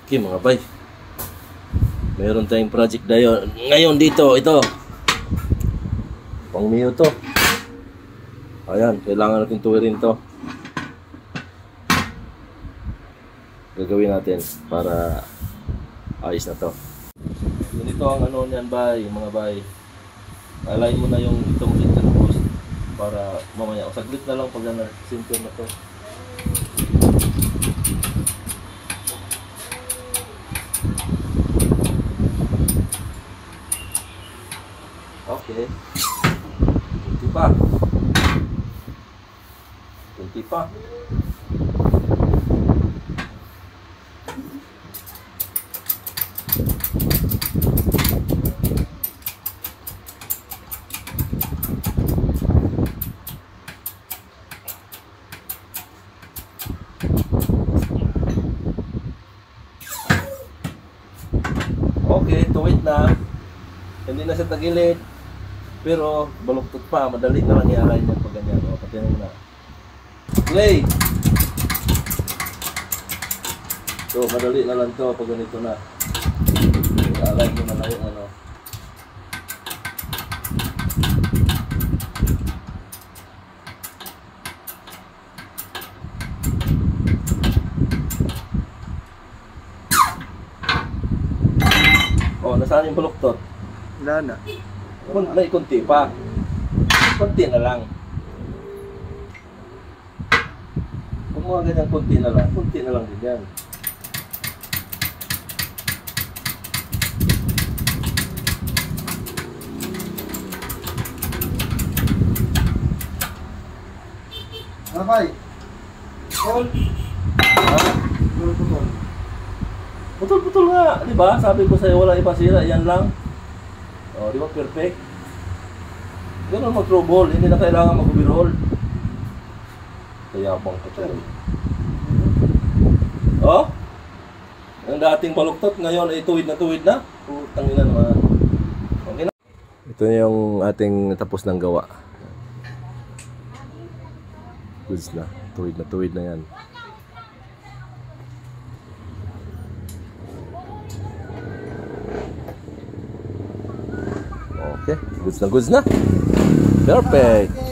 Okay mga bay, meron tayong project ngayon dito. Ito pang Mio to. Ayan, kailangan natin tuwirin to. Gagawin natin para ayos na to. Ganito ang ano niyan bay, mga bay. Alayin mo na yung itong center post para mamaya, saglit na lang pag center na to. Okay. Kunti pa. Kunti pa. Okay, tuwid na. Hindi na siya tagilid. Pero baluktot pa, madali na lang i-align yan pag ganyan. O, patinan mo na. Play! So, madali na lang to pag ganito na. I-align mo na lang yung ano. O, nasaan yung baluktot? Wala na. May kunti pa. Kunti na lang. Kung mga ganyan kunti na lang din yan. Rapay! Paul! Ha? Putol-putol nga, di ba? Sabi ko sa'yo wala ipasira, yan lang. O, di ba perfect? Ganun mag-throw ball, hindi na kailangan mag-overhaul. Kaya bang ito. Oh? Ang dating baluktot, ngayon ay tuwid na. Putang ina naman. Okay na. Ito yung ating tapos ng gawa. Goods na. Tuwid na yan. Okay, goods na. Perfect.